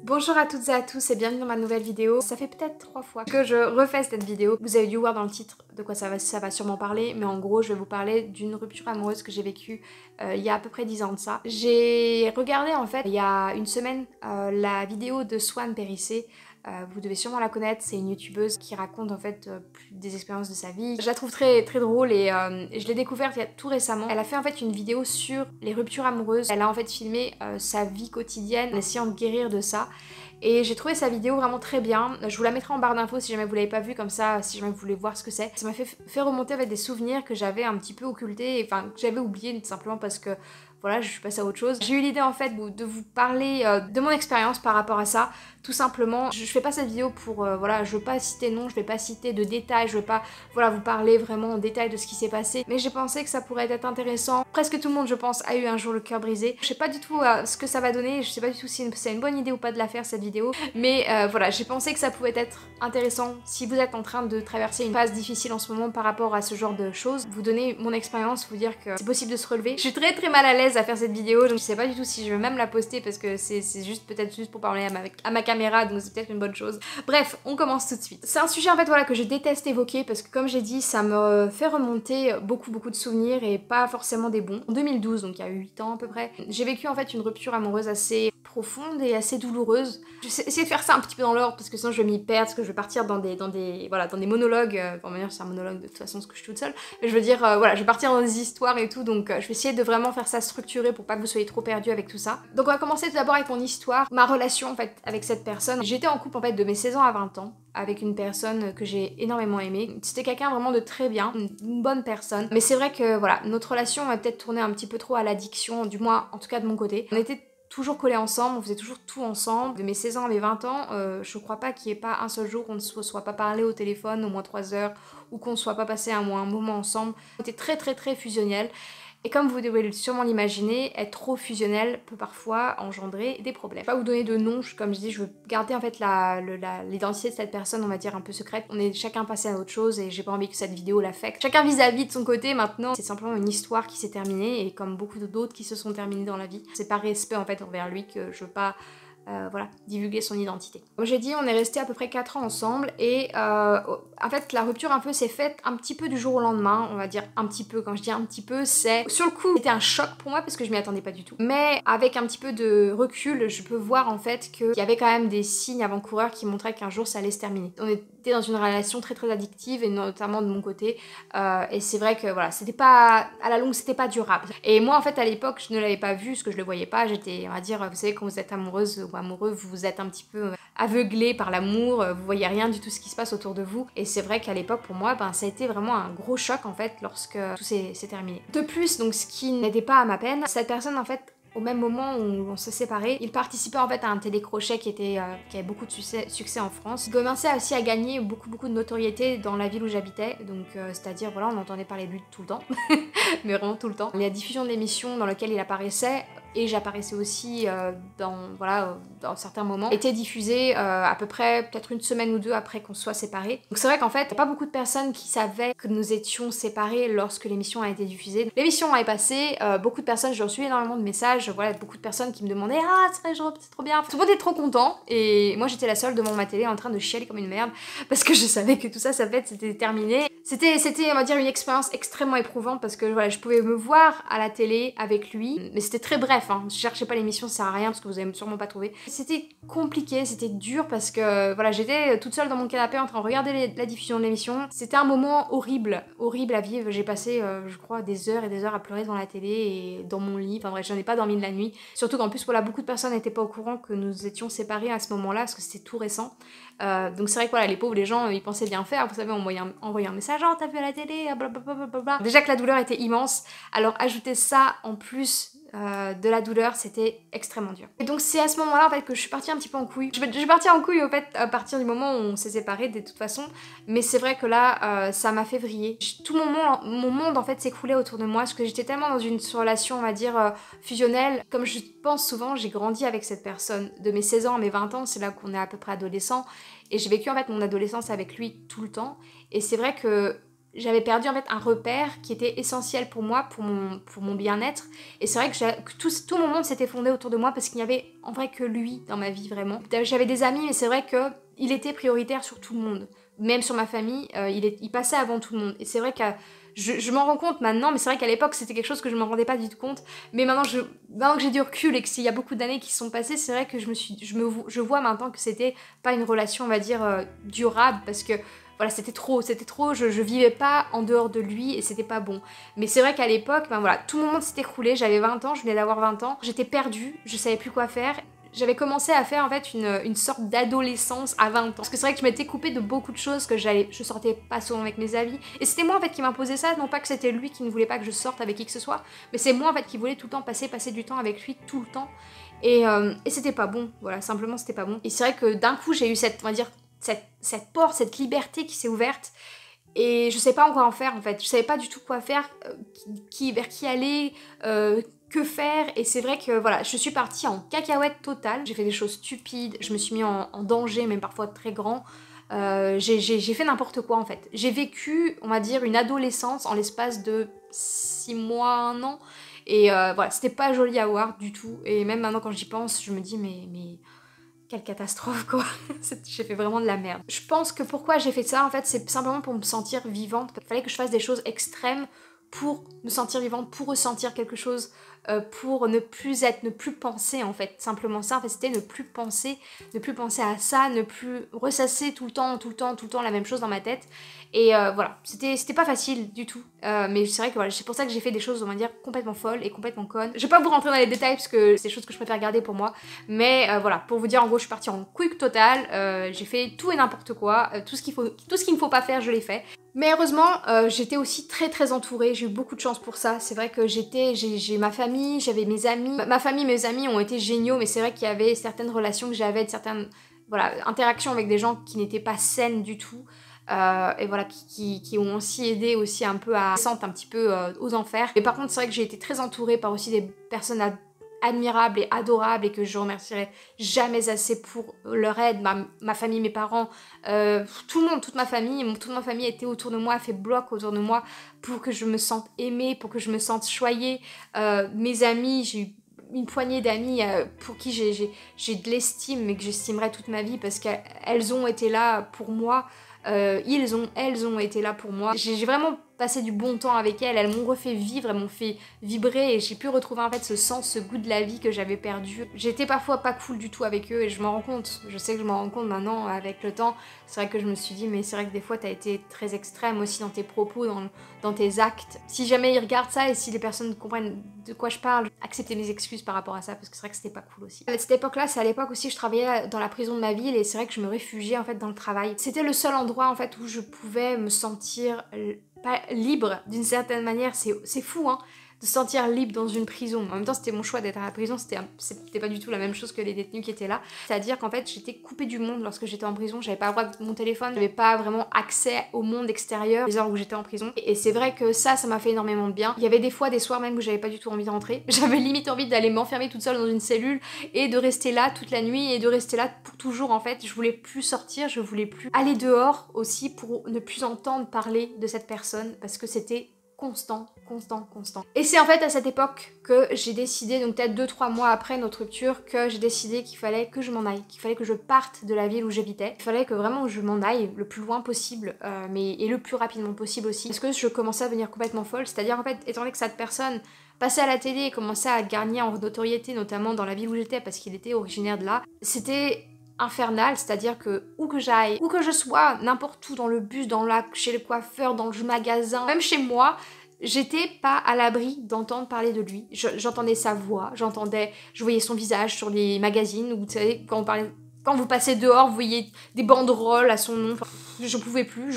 Bonjour à toutes et à tous et bienvenue dans ma nouvelle vidéo. Ça fait peut-être 3 fois que je refais cette vidéo. Vous avez dû voir dans le titre de quoi ça va sûrement parler, mais en gros je vais vous parler d'une rupture amoureuse que j'ai vécue il y a à peu près 10 ans de ça. J'ai regardé en fait il y a une semaine la vidéo de Swan Périssé. Vous devez sûrement la connaître, c'est une youtubeuse qui raconte en fait des expériences de sa vie. Je la trouve très drôle et je l'ai découverte il y a tout récemment. Elle a fait en fait une vidéo sur les ruptures amoureuses. Elle a en fait filmé sa vie quotidienne en essayant de guérir de ça. Et j'ai trouvé sa vidéo vraiment très bien. Je vous la mettrai en barre d'infos si jamais vous l'avez pas vue, comme ça si jamais vous voulez voir ce que c'est. Ça m'a fait remonter avec des souvenirs que j'avais un petit peu occultés, enfin que j'avais oubliés simplement parce que voilà, je suis passée à autre chose. J'ai eu l'idée en fait de vous parler de mon expérience par rapport à ça, tout simplement. Je fais pas cette vidéo pour, voilà, je veux pas citer nom, je vais pas citer de détails, je veux pas, voilà, vous parler vraiment en détail de ce qui s'est passé. Mais j'ai pensé que ça pourrait être intéressant. Presque tout le monde, je pense, a eu un jour le cœur brisé. Je sais pas du tout ce que ça va donner, je sais pas du tout si c'est une bonne idée ou pas de la faire cette vidéo. Mais voilà, j'ai pensé que ça pouvait être intéressant si vous êtes en train de traverser une phase difficile en ce moment par rapport à ce genre de choses. Vous donner mon expérience, vous dire que c'est possible de se relever. Je suis très mal à l'aise à faire cette vidéo, donc je sais pas du tout si je vais même la poster parce que c'est juste peut-être juste pour parler à ma caméra, donc c'est peut-être une bonne chose. Bref, on commence tout de suite. C'est un sujet en fait voilà que je déteste évoquer parce que comme j'ai dit, ça me fait remonter beaucoup de souvenirs et pas forcément des bons. En 2012, donc il y a 8 ans à peu près, j'ai vécu en fait une rupture amoureuse assez profonde et assez douloureuse. Je vais essayer de faire ça un petit peu dans l'ordre parce que sinon je vais m'y perdre, parce que je vais partir dans des monologues. Bon, manière c'est un monologue de toute façon parce que je suis toute seule. Mais je veux dire, voilà, je vais partir dans des histoires et tout, donc je vais essayer de vraiment faire ça structuré pour pas que vous soyez trop perdus avec tout ça. Donc on va commencer tout d'abord avec mon histoire, ma relation en fait avec cette personne. J'étais en couple en fait de mes 16 ans à 20 ans avec une personne que j'ai énormément aimée. C'était quelqu'un vraiment de très bien, une bonne personne. Mais c'est vrai que voilà, notre relation a peut-être tourné un petit peu trop à l'addiction, du moins en tout cas de mon côté. On était toujours collés ensemble, on faisait toujours tout ensemble. De mes 16 ans à mes 20 ans, je crois pas qu'il y ait pas un seul jour qu'on ne se soit pas parlé au téléphone au moins 3 heures ou qu'on ne soit pas passé un moment ensemble. On était très fusionnels. Et comme vous devez sûrement l'imaginer, être trop fusionnel peut parfois engendrer des problèmes. Je vais pas vous donner de nom, comme je dis, je veux garder en fait l'identité de cette personne, on va dire un peu secrète. On est chacun passé à autre chose et j'ai pas envie que cette vidéo l'affecte. Chacun vis-à-vis de son côté maintenant, c'est simplement une histoire qui s'est terminée et comme beaucoup d'autres qui se sont terminées dans la vie. C'est par respect en fait envers lui que je veux pas voilà, divulguer son identité. Comme j'ai dit, on est resté à peu près 4 ans ensemble et en fait la rupture un peu s'est faite un petit peu du jour au lendemain, on va dire un petit peu, quand je dis un petit peu c'est... Sur le coup c'était un choc pour moi parce que je m'y attendais pas du tout. Mais avec un petit peu de recul, je peux voir en fait qu'il y avait quand même des signes avant-coureurs qui montraient qu'un jour ça allait se terminer. On était dans une relation très addictive et notamment de mon côté et c'est vrai que voilà, c'était pas... à la longue c'était pas durable. Et moi en fait à l'époque je ne l'avais pas vu parce que je le voyais pas, j'étais, on va dire, vous savez quand vous êtes amoureuse ou amoureux, vous êtes un petit peu aveuglé par l'amour, vous voyez rien du tout ce qui se passe autour de vous. Et c'est vrai qu'à l'époque pour moi, ça a été vraiment un gros choc en fait lorsque tout s'est terminé. De plus, donc ce qui n'aidait pas à ma peine, cette personne en fait au même moment où on se séparait, il participait en fait à un télécrochet qui avait beaucoup de succès en France. Il commençait aussi à gagner beaucoup de notoriété dans la ville où j'habitais, donc c'est-à-dire voilà, on entendait parler de lui tout le temps, mais vraiment tout le temps. La diffusion de l'émission dans laquelle il apparaissait, et j'apparaissais aussi dans certains moments, était diffusée à peu près peut-être une semaine ou deux après qu'on soit séparés. Donc c'est vrai qu'en fait, il n'y a pas beaucoup de personnes qui savaient que nous étions séparés lorsque l'émission a été diffusée. L'émission est passée, beaucoup de personnes, j'ai reçu énormément de messages, voilà, beaucoup de personnes qui me demandaient « Ah, c'est trop bien !» Tout le monde était trop content, et moi j'étais la seule devant ma télé en train de chialer comme une merde, parce que je savais que tout ça, c'était terminé. C'était, on va dire, une expérience extrêmement éprouvante, parce que voilà, je pouvais me voir à la télé avec lui, mais c'était très bref, hein. Je cherchais pas l'émission, ça sert à rien, parce que vous allez sûrement pas trouver. C'était compliqué, c'était dur, parce que voilà, j'étais toute seule dans mon canapé en train de regarder la diffusion de l'émission. C'était un moment horrible à vivre. J'ai passé, je crois, des heures et des heures à pleurer devant la télé et dans mon lit. Enfin bref, j'en ai pas dormi de la nuit. Surtout qu'en plus, voilà, beaucoup de personnes n'étaient pas au courant que nous étions séparés à ce moment-là, parce que c'était tout récent. Donc c'est vrai que voilà, les pauvres, les gens, ils pensaient bien faire, vous savez, envoyer un message, oh t'as vu à la télé, blablabla. Déjà que la douleur était immense, alors ajouter ça en plus de la douleur, c'était extrêmement dur. Et donc c'est à ce moment-là en fait que je suis partie un petit peu en couille. Je suis partie en couille en fait à partir du moment où on s'est séparés de toute façon, mais c'est vrai que là ça m'a fait vriller. Tout mon monde en fait s'écroulait autour de moi parce que j'étais tellement dans une relation on va dire fusionnelle. Comme je pense souvent, j'ai grandi avec cette personne. De mes 16 ans à mes 20 ans, c'est là qu'on est à peu près adolescent et j'ai vécu en fait mon adolescence avec lui tout le temps et c'est vrai que j'avais perdu en fait un repère qui était essentiel pour moi, pour mon bien-être. Et c'est vrai que tout mon monde s'était fondé autour de moi parce qu'il n'y avait en vrai que lui dans ma vie vraiment. J'avais des amis mais c'est vrai que il était prioritaire sur tout le monde. Même sur ma famille, il passait avant tout le monde. Et c'est vrai que je m'en rends compte maintenant, mais c'est vrai qu'à l'époque c'était quelque chose que je me rendais pas du tout compte. Mais maintenant que j'ai du recul et que s'il y a beaucoup d'années qui se sont passées, c'est vrai que je vois maintenant que c'était pas une relation, on va dire, durable parce que voilà, c'était trop, je vivais pas en dehors de lui et c'était pas bon. Mais c'est vrai qu'à l'époque, ben voilà, tout le monde s'était écroulé, j'avais 20 ans, je venais d'avoir 20 ans, j'étais perdue, je savais plus quoi faire. J'avais commencé à faire en fait une sorte d'adolescence à 20 ans. Parce que c'est vrai que je m'étais coupée de beaucoup de choses, que je sortais pas souvent avec mes amis. Et c'était moi en fait qui m'imposais ça, non pas que c'était lui qui ne voulait pas que je sorte avec qui que ce soit, mais c'est moi en fait qui voulais tout le temps passer du temps avec lui tout le temps. Et c'était pas bon, voilà, simplement c'était pas bon. Et c'est vrai que d'un coup j'ai eu on va dire, cette porte, cette liberté qui s'est ouverte. Et je sais pas encore en faire en fait, je savais pas du tout quoi faire, vers qui aller, que faire, et c'est vrai que voilà, je suis partie en cacahuète totale, j'ai fait des choses stupides, je me suis mis en danger, même parfois très grand, j'ai fait n'importe quoi en fait. J'ai vécu, on va dire, une adolescence en l'espace de 6 mois, 1 an, et voilà, c'était pas joli à voir du tout, et même maintenant quand j'y pense, je me dis mais quelle catastrophe quoi, j'ai fait vraiment de la merde. Je pense que pourquoi j'ai fait ça en fait, c'est simplement pour me sentir vivante. Il fallait que je fasse des choses extrêmes pour me sentir vivante, pour ressentir quelque chose, pour ne plus penser en fait, simplement ça en fait, c'était ne plus penser à ça, ne plus ressasser tout le temps la même chose dans ma tête. Et voilà, c'était pas facile du tout, mais c'est vrai que voilà, c'est pour ça que j'ai fait des choses, on va dire, complètement folles et complètement connes. Je vais pas vous rentrer dans les détails parce que c'est des choses que je préfère garder pour moi, mais voilà, pour vous dire en gros, je suis partie en quick total, j'ai fait tout et n'importe quoi, tout ce qu'il ne faut pas faire, je l'ai fait. Mais heureusement, j'étais aussi très entourée, j'ai eu beaucoup de chance pour ça. C'est vrai que j'ai ma famille, j'avais mes amis. Ma famille, mes amis ont été géniaux, mais c'est vrai qu'il y avait certaines relations que j'avais, certaines interactions avec des gens qui n'étaient pas saines du tout. Et voilà, qui ont aussi aidé aussi un peu à descendre un petit peu aux enfers. Mais par contre, c'est vrai que j'ai été très entourée par aussi des personnes admirables et adorables et que je remercierai jamais assez pour leur aide, ma famille, mes parents, tout le monde, toute ma famille était autour de moi, a fait bloc autour de moi pour que je me sente aimée, pour que je me sente choyée. Mes amis, j'ai eu une poignée d'amis pour qui j'ai de l'estime mais que j'estimerai toute ma vie parce qu'elles ont été là pour moi. Elles ont été là pour moi. J'ai vraiment passé du bon temps avec elles m'ont refait vivre, elles m'ont fait vibrer et j'ai pu retrouver en fait ce sens, ce goût de la vie que j'avais perdu. J'étais parfois pas cool du tout avec eux et je m'en rends compte, je sais que je m'en rends compte maintenant avec le temps. C'est vrai que je me suis dit mais c'est vrai que des fois t'as été très extrême aussi dans tes propos, dans tes actes. Si jamais ils regardent ça et si les personnes comprennent de quoi je parle, acceptez mes excuses par rapport à ça parce que c'est vrai que c'était pas cool aussi. À cette époque-là, c'est à l'époque aussi je travaillais dans la prison de ma ville et c'est vrai que je me réfugiais en fait dans le travail. C'était le seul endroit en fait où je pouvais me sentir pas libre d'une certaine manière, c'est fou hein, de se sentir libre dans une prison. En même temps c'était mon choix d'être à la prison, c'était pas du tout la même chose que les détenus qui étaient là. C'est-à-dire qu'en fait j'étais coupée du monde lorsque j'étais en prison, j'avais pas le droit de mon téléphone, j'avais pas vraiment accès au monde extérieur les heures où j'étais en prison. Et c'est vrai que ça m'a fait énormément de bien. Il y avait des fois, des soirs même où j'avais pas du tout envie de rentrer. J'avais limite envie d'aller m'enfermer toute seule dans une cellule et de rester là toute la nuit et de rester là pour toujours en fait. Je voulais plus sortir, je voulais plus aller dehors aussi pour ne plus entendre parler de cette personne parce que c'était constant. Et c'est en fait à cette époque que j'ai décidé, donc peut-être 2-3 mois après notre rupture, que j'ai décidé qu'il fallait que je m'en aille, qu'il fallait que je parte de la ville où j'habitais. Il fallait que vraiment je m'en aille le plus loin possible, et le plus rapidement possible aussi. Parce que je commençais à devenir complètement folle, c'est-à-dire en fait, étant donné que cette personne passait à la télé et commençait à gagner en notoriété, notamment dans la ville où j'étais, parce qu'il était originaire de là, c'était infernal, c'est-à-dire que où que j'aille, où que je sois, n'importe où, dans le bus, chez le coiffeur, dans le magasin, même chez moi, j'étais pas à l'abri d'entendre parler de lui. J'entendais sa voix, je voyais son visage sur les magazines, où vous savez, quand vous passez dehors, vous voyez des banderoles à son nom. Enfin, je pouvais plus.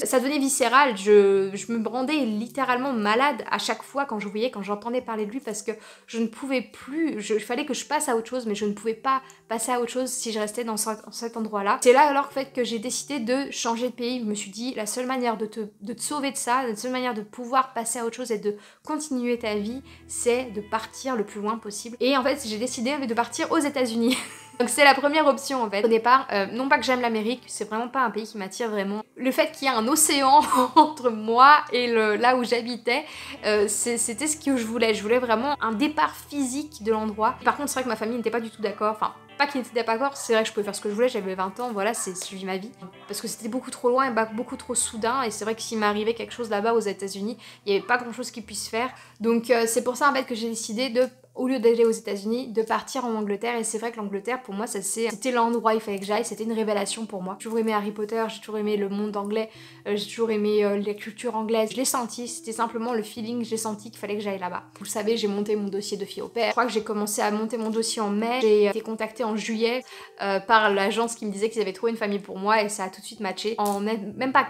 Ça devenait viscéral, je me rendais littéralement malade à chaque fois quand j'entendais parler de lui parce que je ne pouvais plus, il fallait que je passe à autre chose mais je ne pouvais pas passer à autre chose si je restais dans cet endroit-là. C'est là alors fait que j'ai décidé de changer de pays. Je me suis dit la seule manière de te sauver de ça, la seule manière de pouvoir passer à autre chose et de continuer ta vie, c'est de partir le plus loin possible. Et en fait j'ai décidé de partir aux États-Unis. Donc c'est la première option en fait. Au départ, non pas que j'aime l'Amérique, c'est vraiment pas un pays qui m'attire vraiment. Le fait qu'il y ait un océan entre moi et là où j'habitais, c'était ce que je voulais. Je voulais vraiment un départ physique de l'endroit. Par contre, c'est vrai que ma famille n'était pas du tout d'accord. Enfin, pas qu'ils n'étaient pas d'accord, c'est vrai que je pouvais faire ce que je voulais, j'avais 20 ans, voilà, c'est suivi ma vie. Parce que c'était beaucoup trop loin et beaucoup trop soudain, et c'est vrai que s'il m'arrivait quelque chose là-bas aux États-Unis, il n'y avait pas grand-chose qui puisse faire. Donc c'est pour ça en fait que j'ai décidé de, au lieu d'aller aux États-Unis, de partir en Angleterre. Et c'est vrai que l'Angleterre, pour moi, c'était l'endroit où il fallait que j'aille, c'était une révélation pour moi. J'ai toujours aimé Harry Potter, j'ai toujours aimé le monde anglais, j'ai toujours aimé la culture anglaise. Je l'ai senti, c'était simplement le feeling, j'ai senti qu'il fallait que j'aille là-bas. Vous le savez, j'ai monté mon dossier de fille au père. Je crois que j'ai commencé à monter mon dossier en mai, j'ai été contactée en juillet par l'agence qui me disait qu'ils avaient trouvé une famille pour moi, et ça a tout de suite matché. En même pas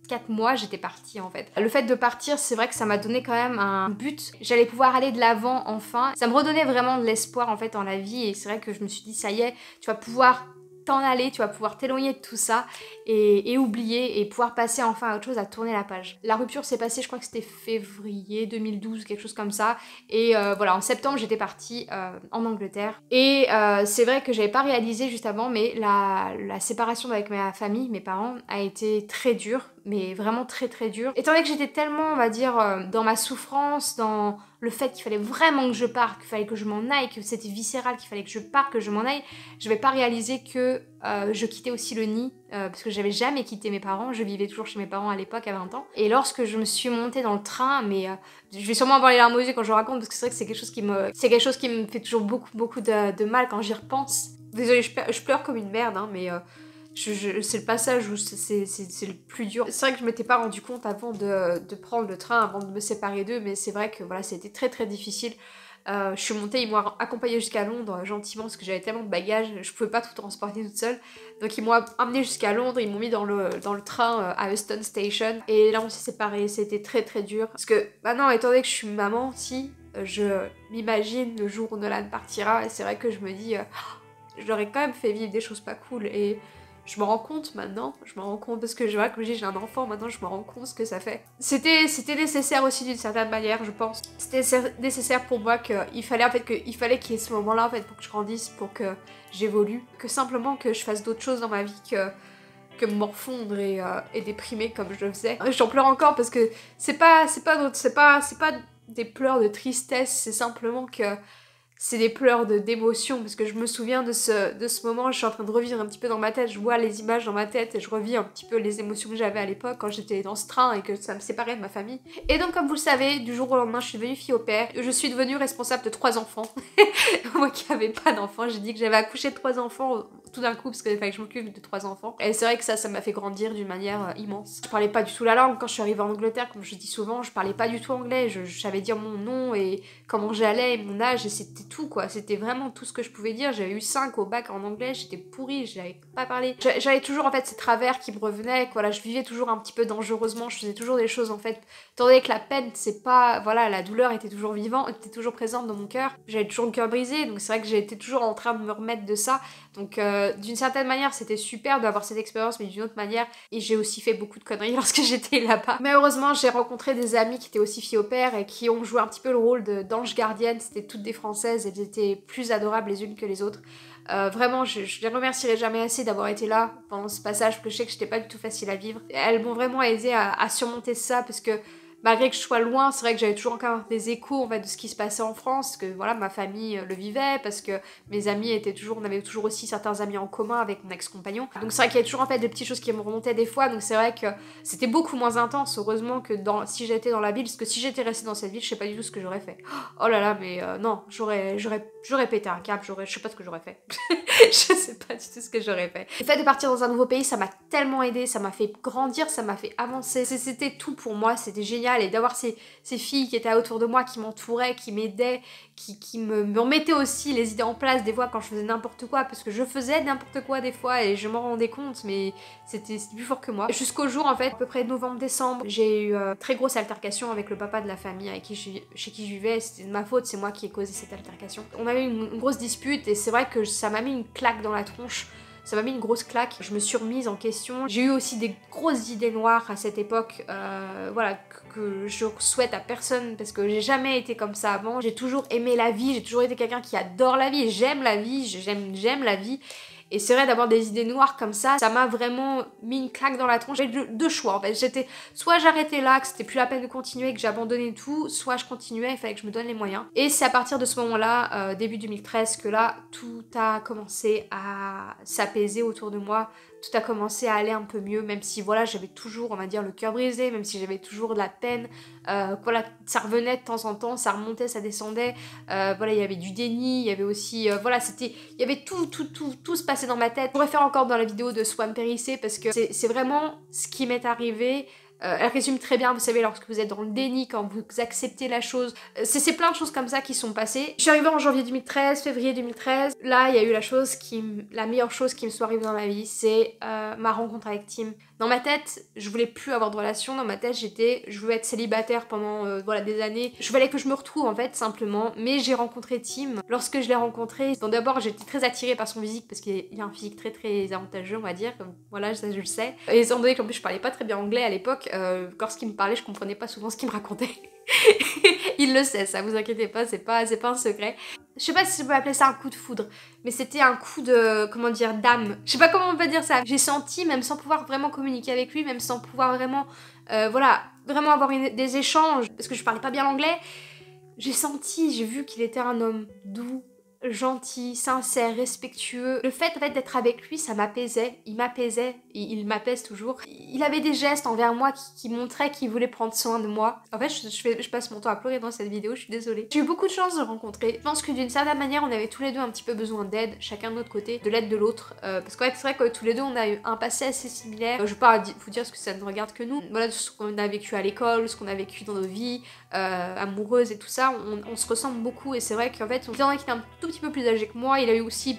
4 mois, j'étais partie en fait. Le fait de partir, c'est vrai que ça m'a donné quand même un but. J'allais pouvoir aller de l'avant enfin. Ça me redonnait vraiment de l'espoir en fait en la vie, et c'est vrai que je me suis dit ça y est, tu vas pouvoir t'en aller, tu vas pouvoir t'éloigner de tout ça et oublier, et pouvoir passer enfin à autre chose, à tourner la page. La rupture s'est passée, je crois que c'était février 2012, quelque chose comme ça, et voilà, en septembre j'étais partie en Angleterre, et c'est vrai que j'avais pas réalisé juste avant, mais la séparation avec ma famille, mes parents, a été très dure, mais vraiment très très dure. Étant donné que j'étais tellement, on va dire, dans ma souffrance, dans le fait qu'il fallait vraiment que je parte, qu'il fallait que je m'en aille, que c'était viscéral, qu'il fallait que je parte, que je m'en aille, je n'avais pas réalisé que je quittais aussi le nid, parce que j'avais jamais quitté mes parents, je vivais toujours chez mes parents à l'époque à 20 ans. Et lorsque je me suis montée dans le train, mais je vais sûrement avoir les larmes aux yeux quand je raconte, parce que c'est vrai que c'est quelque chose qui me fait toujours beaucoup de mal quand j'y repense. Désolée, je pleure comme une merde, hein, mais c'est le passage où c'est le plus dur. C'est vrai que je m'étais pas rendu compte avant de prendre le train, avant de me séparer d'eux, mais c'est vrai que voilà, c'était très très difficile. Je suis montée, ils m'ont accompagnée jusqu'à Londres gentiment, parce que j'avais tellement de bagages, je pouvais pas tout transporter toute seule. Donc ils m'ont amenée jusqu'à Londres, ils m'ont mis dans le train à Euston Station, et là on s'est séparés. C'était très très dur. Parce que maintenant, étant donné que je suis maman aussi, je m'imagine le jour où Nolan partira, et c'est vrai que je me dis, je leur ai quand même fait vivre des choses pas cool, et je me rends compte maintenant, parce que je vois, comme je dis, j'ai un enfant maintenant, je me rends compte ce que ça fait. C'était nécessaire aussi d'une certaine manière, je pense. C'était nécessaire pour moi qu'il fallait qu'il y ait ce moment-là en fait pour que je grandisse, pour que j'évolue, que simplement que je fasse d'autres choses dans ma vie que me morfondre et déprimer comme je le faisais. J'en pleure encore parce que c'est pas des pleurs de tristesse, c'est simplement que c'est des pleurs d'émotion, parce que je me souviens de ce moment, je suis en train de revivre un petit peu dans ma tête, je vois les images dans ma tête et je revis un petit peu les émotions que j'avais à l'époque quand j'étais dans ce train et que ça me séparait de ma famille. Et donc comme vous le savez, du jour au lendemain, je suis devenue fille au père, je suis devenue responsable de 3 enfants. Moi qui n'avais pas d'enfants, j'ai dit que j'avais accouché de 3 enfants tout d'un coup, parce qu'il fallait que je m'occupe de 3 enfants. Et c'est vrai que ça m'a fait grandir d'une manière immense. Je parlais pas du tout la langue quand je suis arrivée en Angleterre, comme je dis souvent, je parlais pas du tout anglais, je savais dire mon nom et comment j'allais, mon âge, et c'était tout quoi, c'était vraiment tout ce que je pouvais dire. J'avais eu 5 au bac en anglais, j'étais pourrie, j'avais pas parlé. J'avais toujours en fait ces travers qui me revenaient, voilà, je vivais toujours un petit peu dangereusement, je faisais toujours des choses en fait, étant donné que la peine c'est pas, voilà, la douleur était toujours vivante, était toujours présente dans mon cœur, j'avais toujours le cœur brisé, donc c'est vrai que j'étais toujours en train de me remettre de ça, donc d'une certaine manière c'était super d'avoir cette expérience, mais d'une autre manière, et j'ai aussi fait beaucoup de conneries lorsque j'étais là-bas. Mais heureusement j'ai rencontré des amis qui étaient aussi filles au père et qui ont joué un petit peu le rôle d'ange gardienne, c'était toutes des françaises, elles étaient plus adorables les unes que les autres. Vraiment, je les remercierai jamais assez d'avoir été là pendant ce passage, parce que je sais que j'étais pas du tout facile à vivre. Elles m'ont vraiment aidé à surmonter ça, parce que malgré que je sois loin, c'est vrai que j'avais toujours encore des échos en fait, de ce qui se passait en France, que voilà, ma famille le vivait, parce que mes amis étaient toujours, on avait toujours aussi certains amis en commun avec mon ex-compagnon. Donc c'est vrai qu'il y avait toujours en fait des petites choses qui me remontaient des fois, donc c'est vrai que c'était beaucoup moins intense, heureusement, que si j'étais dans la ville, parce que si j'étais restée dans cette ville, je sais pas du tout ce que j'aurais fait. Oh là là, mais non, j'aurais pété un câble, je sais pas ce que j'aurais fait. Je sais pas du tout ce que j'aurais fait. Le fait de partir dans un nouveau pays, ça m'a tellement aidé, ça m'a fait grandir, ça m'a fait avancer. C'était tout pour moi, c'était génial. Et d'avoir ces filles qui étaient autour de moi, qui m'entouraient, qui m'aidaient, qui me remettaient aussi les idées en place des fois quand je faisais n'importe quoi, parce que je faisais n'importe quoi des fois et je m'en rendais compte, mais c'était plus fort que moi. Jusqu'au jour en fait, à peu près novembre-décembre, j'ai eu une très grosse altercation avec le papa de la famille chez qui je vivais. C'était de ma faute, c'est moi qui ai causé cette altercation. On a eu une grosse dispute et c'est vrai que ça m'a mis une claque dans la tronche. ça m'a mis une grosse claque. Je me suis remise en question. J'ai eu aussi des grosses idées noires à cette époque, voilà, que je souhaite à personne parce que j'ai jamais été comme ça avant. J'ai toujours aimé la vie, j'ai toujours été quelqu'un qui adore la vie, j'aime la vie, j'aime la vie. Et c'est vrai, d'avoir des idées noires comme ça m'a vraiment mis une claque dans la tronche. J'avais deux choix en fait. J'étais soit j'arrêtais là, que c'était plus la peine de continuer, que j'abandonnais tout, soit je continuais, il fallait que je me donne les moyens. Et c'est à partir de ce moment-là, début 2013, que là, tout a commencé à s'apaiser autour de moi. Tout a commencé à aller un peu mieux, même si voilà, j'avais toujours, on va dire, le cœur brisé, même si j'avais toujours de la peine. Voilà, ça revenait de temps en temps, ça remontait, ça descendait. Voilà, il y avait du déni, il y avait aussi, voilà, il y avait tout se passait dans ma tête. Je pourrais faire encore dans la vidéo de Swan Périssé parce que c'est vraiment ce qui m'est arrivé. Elle résume très bien, vous savez, lorsque vous êtes dans le déni, quand vous acceptez la chose. C'est plein de choses comme ça qui sont passées. Je suis arrivée en janvier 2013, février 2013. Là, il y a eu la meilleure chose qui me soit arrivée dans ma vie, c'est ma rencontre avec Tim. Dans ma tête, je voulais plus avoir de relation. Dans ma tête, je voulais être célibataire pendant voilà, des années. Je voulais que je me retrouve en fait, simplement. Mais j'ai rencontré Tim. Lorsque je l'ai rencontré, donc d'abord, j'étais très attirée par son physique parce qu'il a un physique très avantageux, on va dire. Voilà, ça je le sais. Et étant donné qu'en plus je parlais pas très bien anglais à l'époque, lorsqu'il me parlait, je comprenais pas souvent ce qu'il me racontait. Il le sait, ça, vous inquiétez pas, c'est pas un secret. Je sais pas si je peux appeler ça un coup de foudre, mais c'était un coup de, comment dire, d'âme. Je sais pas comment on peut dire ça. J'ai senti, même sans pouvoir vraiment communiquer avec lui, même sans pouvoir vraiment, voilà, vraiment avoir des échanges, parce que je parlais pas bien l'anglais, j'ai vu qu'il était un homme doux, gentil, sincère, respectueux. Le fait en fait d'être avec lui, ça m'apaisait, il m'apaise toujours. Il avait des gestes envers moi qui montraient qu'il voulait prendre soin de moi. En fait, je passe mon temps à pleurer dans cette vidéo, je suis désolée. J'ai eu beaucoup de chance de le rencontrer. Je pense que d'une certaine manière, on avait tous les deux un petit peu besoin d'aide, chacun de notre côté, de l'aide de l'autre. Parce qu'en fait, c'est vrai que tous les deux, on a eu un passé assez similaire. Je vais pas vous dire ce que ça ne regarde que nous. Voilà, ce qu'on a vécu à l'école, ce qu'on a vécu dans nos vies amoureuses et tout ça, on se ressemble beaucoup. Et c'est vrai qu'en fait, étant donné qu'il est un tout petit peu plus âgé que moi, il a eu aussi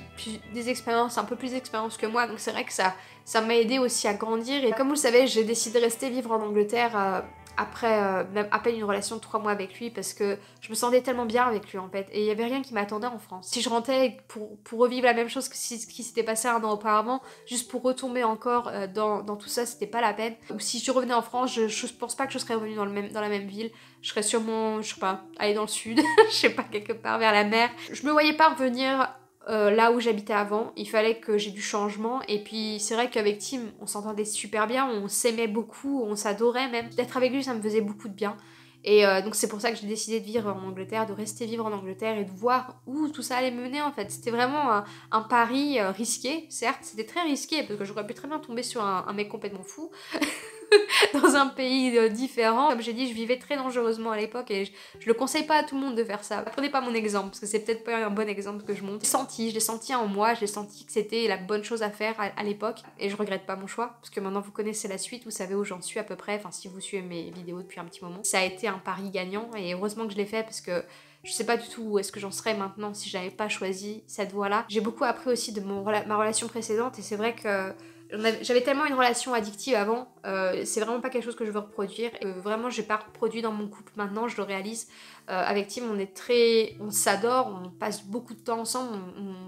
des expériences, un peu plus d'expérience que moi, donc c'est vrai que ça m'a aidé aussi à grandir. Et comme vous le savez, j'ai décidé de rester vivre en Angleterre après même à peine une relation de 3 mois avec lui parce que je me sentais tellement bien avec lui en fait et il y avait rien qui m'attendait en France. Si je rentrais pour revivre la même chose que ce qui s'était passé un an auparavant, juste pour retomber encore dans tout ça, c'était pas la peine. Ou si je revenais en France, je pense pas que je serais revenue dans la même ville. Je serais sûrement, je sais pas, aller dans le sud, je sais pas, quelque part vers la mer. Je me voyais pas revenir là où j'habitais avant, il fallait que j'ai du changement et puis c'est vrai qu'avec Tim on s'entendait super bien, on s'aimait beaucoup, on s'adorait même. D'être avec lui ça me faisait beaucoup de bien et donc c'est pour ça que j'ai décidé de vivre en Angleterre, de rester vivre en Angleterre et de voir où tout ça allait mener en fait. C'était vraiment un pari risqué, certes c'était très risqué parce que j'aurais pu très bien tomber sur un mec complètement fou dans un pays différent. Comme j'ai dit, je vivais très dangereusement à l'époque et je le conseille pas à tout le monde de faire ça. Prenez pas mon exemple parce que c'est peut-être pas un bon exemple que je montre. Je l'ai senti en moi, j'ai senti que c'était la bonne chose à faire à l'époque et je regrette pas mon choix parce que maintenant vous connaissez la suite, vous savez où j'en suis à peu près, enfin si vous suivez mes vidéos depuis un petit moment. Ça a été un pari gagnant et heureusement que je l'ai fait parce que je sais pas du tout où est-ce que j'en serais maintenant si j'avais pas choisi cette voie-là. J'ai beaucoup appris aussi de ma relation précédente et c'est vrai que j'avais tellement une relation addictive avant, c'est vraiment pas quelque chose que je veux reproduire. Vraiment, j'ai pas reproduit dans mon couple maintenant, je le réalise. Avec Tim, on s'adore, on passe beaucoup de temps ensemble,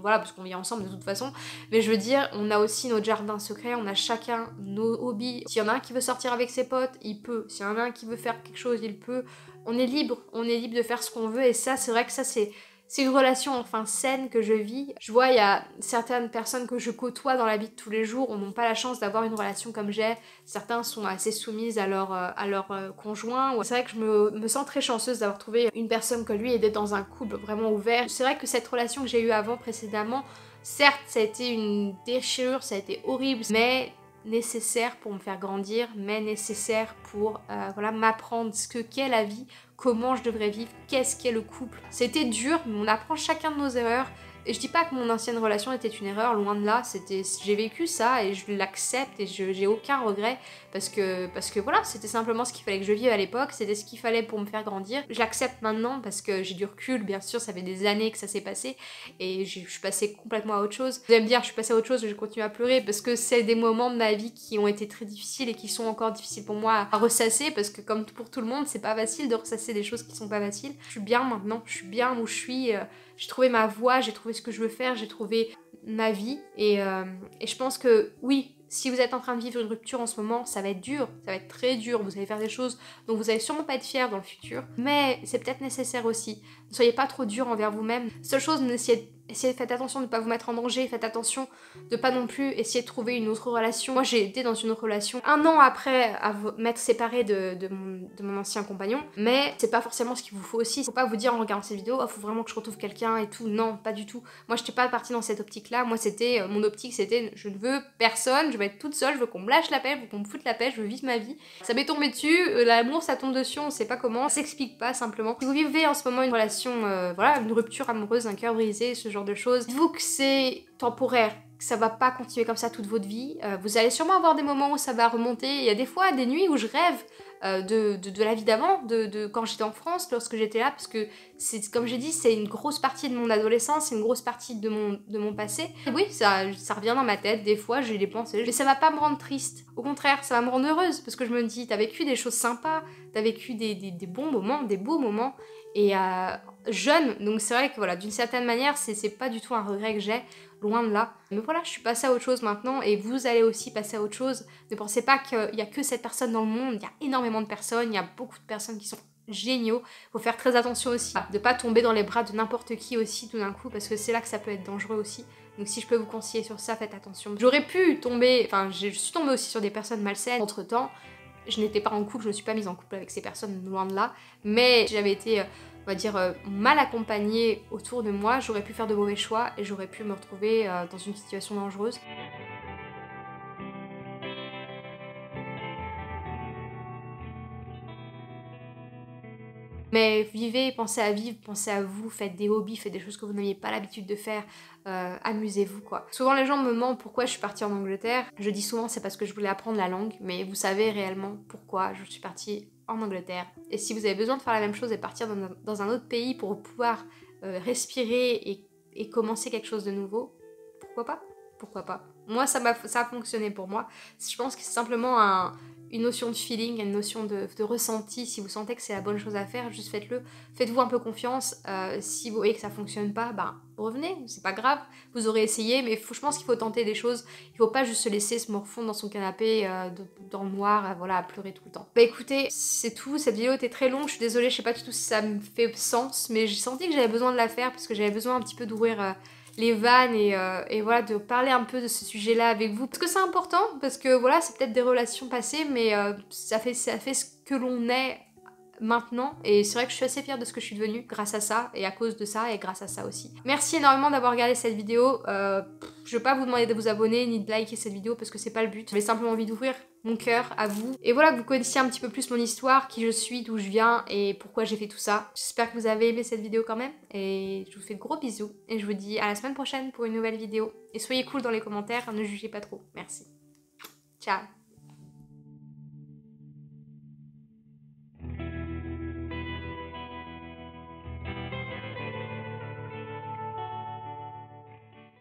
voilà, parce qu'on vit ensemble de toute façon. Mais je veux dire, on a aussi notre jardin secret, on a chacun nos hobbies. S'il y en a un qui veut sortir avec ses potes, il peut. S'il y en a un qui veut faire quelque chose, il peut. On est libre de faire ce qu'on veut. Et ça, c'est vrai que ça, c'est une relation enfin saine que je vis. Je vois, il y a certaines personnes que je côtoie dans la vie de tous les jours, on n'a pas la chance d'avoir une relation comme j'ai. Certains sont assez soumises à leur conjoint. C'est vrai que je me sens très chanceuse d'avoir trouvé une personne comme lui et d'être dans un couple vraiment ouvert. C'est vrai que cette relation que j'ai eue avant, précédemment, certes, ça a été une déchirure, ça a été horrible, mais nécessaire pour me faire grandir, mais nécessaire pour voilà, m'apprendre ce qu'est la vie, comment je devrais vivre, qu'est-ce qu'est le couple. C'était dur, mais on apprend chacun de nos erreurs. Et je dis pas que mon ancienne relation était une erreur, loin de là, j'ai vécu ça et je l'accepte et j'ai aucun regret parce que voilà, c'était simplement ce qu'il fallait que je vive à l'époque, c'était ce qu'il fallait pour me faire grandir. Je l'accepte maintenant parce que j'ai du recul, bien sûr, ça fait des années que ça s'est passé et je suis passée complètement à autre chose. Vous allez me dire, je suis passée à autre chose, je continue à pleurer parce que c'est des moments de ma vie qui ont été très difficiles et qui sont encore difficiles pour moi à ressasser parce que comme pour tout le monde, c'est pas facile de ressasser des choses qui sont pas faciles. Je suis bien maintenant, je suis bien où je suis. J'ai trouvé ma voie, j'ai trouvé ce que je veux faire, j'ai trouvé ma vie et je pense que oui, si vous êtes en train de vivre une rupture en ce moment, ça va être dur, ça va être très dur, vous allez faire des choses dont vous allez sûrement pas être fiers dans le futur, mais c'est peut-être nécessaire aussi. Ne soyez pas trop dur envers vous-même. Seule chose, faites attention de ne pas vous mettre en danger, faites attention de pas non plus essayer de trouver une autre relation. Moi j'ai été dans une autre relation 1 an après m'être séparée de mon ancien compagnon, mais c'est pas forcément ce qu'il vous faut aussi. Faut pas vous dire en regardant cette vidéo, oh faut vraiment que je retrouve quelqu'un et tout, non, pas du tout. Moi j'étais pas partie dans cette optique là, moi c'était, mon optique c'était je ne veux personne, je veux être toute seule, je veux qu'on me lâche la paix, je veux qu'on me foute la paix, je veux vivre ma vie. Ça m'est tombé dessus, l'amour ça tombe dessus, on sait pas comment, ça s'explique pas simplement. Si vous vivez en ce moment une relation, voilà, une rupture amoureuse, un cœur brisé, ce genre de choses, dites-vous que c'est temporaire, que ça va pas continuer comme ça toute votre vie. Vous allez sûrement avoir des moments où ça va remonter. Il y a des fois des nuits où je rêve de la vie d'avant, de quand j'étais en France, lorsque j'étais là, parce que c'est comme j'ai dit, c'est une grosse partie de mon adolescence, c'est une grosse partie de mon passé. Et oui, ça revient dans ma tête, des fois j'ai des pensées, mais ça va pas me rendre triste. Au contraire, ça va me rendre heureuse, parce que je me dis, t'as vécu des choses sympas, t'as vécu des bons moments, des beaux moments, et jeune, donc c'est vrai que voilà, d'une certaine manière, c'est pas du tout un regret que j'ai, loin de là. Mais voilà, je suis passée à autre chose maintenant et vous allez aussi passer à autre chose. Ne pensez pas qu'il y a que cette personne dans le monde, il y a énormément de personnes, il y a beaucoup de personnes qui sont géniaux. Faut faire très attention aussi de pas tomber dans les bras de n'importe qui aussi tout d'un coup parce que c'est là que ça peut être dangereux aussi. Donc si je peux vous conseiller sur ça, faites attention. J'aurais pu tomber, enfin je suis tombée aussi sur des personnes malsaines entre temps. Je n'étais pas en couple, je ne suis pas mise en couple avec ces personnes, loin de là. Mais j'avais été, on va dire, mal accompagnée autour de moi. J'aurais pu faire de mauvais choix et j'aurais pu me retrouver dans une situation dangereuse. Mais vivez, pensez à vivre, pensez à vous, faites des hobbies, faites des choses que vous n'aviez pas l'habitude de faire, amusez-vous quoi. Souvent les gens me demandent pourquoi je suis partie en Angleterre. Je dis souvent c'est parce que je voulais apprendre la langue, mais vous savez réellement pourquoi je suis partie en Angleterre. Et si vous avez besoin de faire la même chose et partir dans un autre pays pour pouvoir respirer et commencer quelque chose de nouveau, pourquoi pas? Pourquoi pas? Moi ça a fonctionné pour moi. Je pense que c'est simplement une notion de feeling, une notion de ressenti. Si vous sentez que c'est la bonne chose à faire, juste faites-le. Faites-vous un peu confiance. Si vous voyez que ça fonctionne pas, bah revenez, c'est pas grave. Vous aurez essayé, mais je pense qu'il faut tenter des choses. Il faut pas juste se laisser se morfondre dans son canapé, dans le noir, voilà, à pleurer tout le temps. Bah écoutez, c'est tout. Cette vidéo était très longue, je suis désolée, je sais pas du tout si ça me fait sens, mais j'ai senti que j'avais besoin de la faire parce que j'avais besoin un petit peu d'ouvrir les vannes et voilà, de parler un peu de ce sujet-là avec vous. Parce que c'est important, parce que voilà, c'est peut-être des relations passées, mais ça fait ce que l'on est maintenant. Et c'est vrai que je suis assez fière de ce que je suis devenue grâce à ça, et à cause de ça, et grâce à ça aussi. Merci énormément d'avoir regardé cette vidéo. Je vais pas vous demander de vous abonner, ni de liker cette vidéo, parce que c'est pas le but. J'avais simplement envie d'ouvrir mon cœur à vous. Et voilà, que vous connaissiez un petit peu plus mon histoire, qui je suis, d'où je viens, et pourquoi j'ai fait tout ça. J'espère que vous avez aimé cette vidéo quand même, et je vous fais de gros bisous. Et je vous dis à la semaine prochaine pour une nouvelle vidéo. Et soyez cool dans les commentaires, ne jugez pas trop. Merci. Ciao.